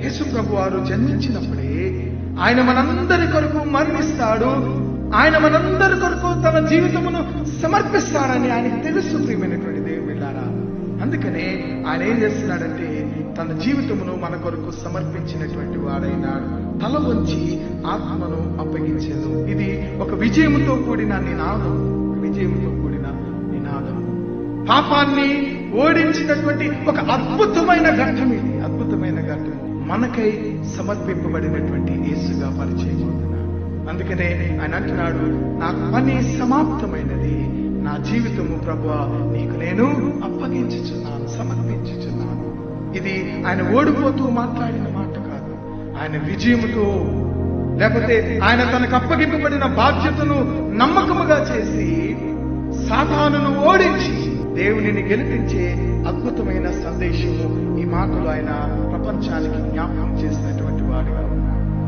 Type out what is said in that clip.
యేసు ప్రభు వారు జన్మించినప్పుడే ఆయన మనందరి కొరకు మరణిస్తాడు, ఆయన మనందరి కొరకు తన జీవితమును సమర్పిస్తాడని ఆయనకు తెలుసు. ప్రియమైనటువంటి దేవుని బిడ్డలారా, అందుకనే ఆయన ఏం చేస్తున్నాడంటే తన జీవితమును మన కొరకు సమర్పించినటువంటి వాడైనాడు. తల వంచి ఆత్మను అప్పగించేది. ఇది ఒక విజయముతో కూడిన నినాదం, విజయముతో కూడిన నినాదం. పాపాన్ని ఓడించినటువంటి ఒక అద్భుతమైన ఘట్టం ఇది, అద్భుతమైన ఘట్టం. మనకై సమర్పింపబడినటువంటి యేసుగా పరిచయం అవుతున్నాడు. అందుకనే ఆయన అంటున్నాడు, నా పని సమాప్తమైనది, నా జీవితము ప్రభువా నీకు నేను అప్పగించుచున్నాను, సమర్పించుచున్నాను. ఇది ఆయన ఓడిపోతూ మాట్లాడిన మాట కాదు, ఆయన విజయముతో, లేకపోతే ఆయన తనకు అప్పగింపబడిన బాధ్యతను నమ్మకముగా చేసి సాతానును ఓడించి దేవునిని గెలిపించే అద్భుతమైన సందేశము. ఈ మాటలు ఆయన ప్రపంచానికి జ్ఞాపకం చేస్తారు.